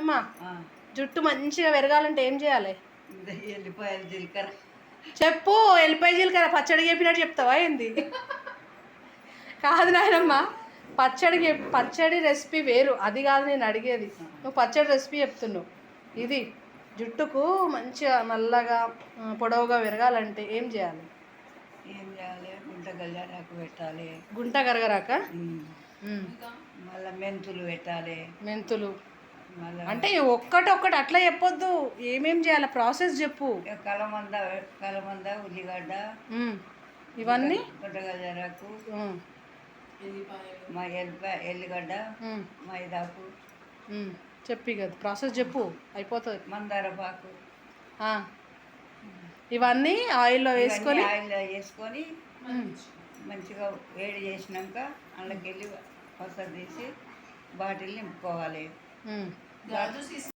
నాయనమ్మ, జుట్టు మంచిగా పెరగాలంటే ఏం చేయాలి? ఎల్లిపాయలు జీలకర్ర. చెప్పు. ఎల్లిపాయ జీలకర్ర పచ్చడి చెప్పినట్టు చెప్తావా ఏంది? కాదు నాయనమ్మ, పచ్చడి రెసిపీ వేరు, అది కాదు నేను అడిగేది. నువ్వు పచ్చడి రెసిపీ చెప్తున్నావు. ఇది జుట్టుకు మంచిగా నల్లగా పొడవుగా పెరగాలంటే ఏం చేయాలి? గుంట గల్లారాకు పెట్టాలి. గుంట కరగరాక మళ్ళీ మెంతులు పెట్టాలి. మెంతులు అంటే ఒక్కటి అట్లా చెప్పొద్దు, ఏమేం చేయాలి ప్రాసెస్ చెప్పు. కలమంద ఉల్లిగడ్డ ఇవన్నీ, గుంట గల్లారాకు, ఎల్లిగడ్డ, మైదాకు చెప్పి కదా ప్రాసెస్ చెప్పు, అయిపోతుంది. మందారపాకు ఇవన్నీ ఆయిల్లో వేసుకొని మంచిగా వేడి చేసినాక అందులోకి వెళ్ళి పసరు తీసి బాటిల్ నింపుకోవాలి.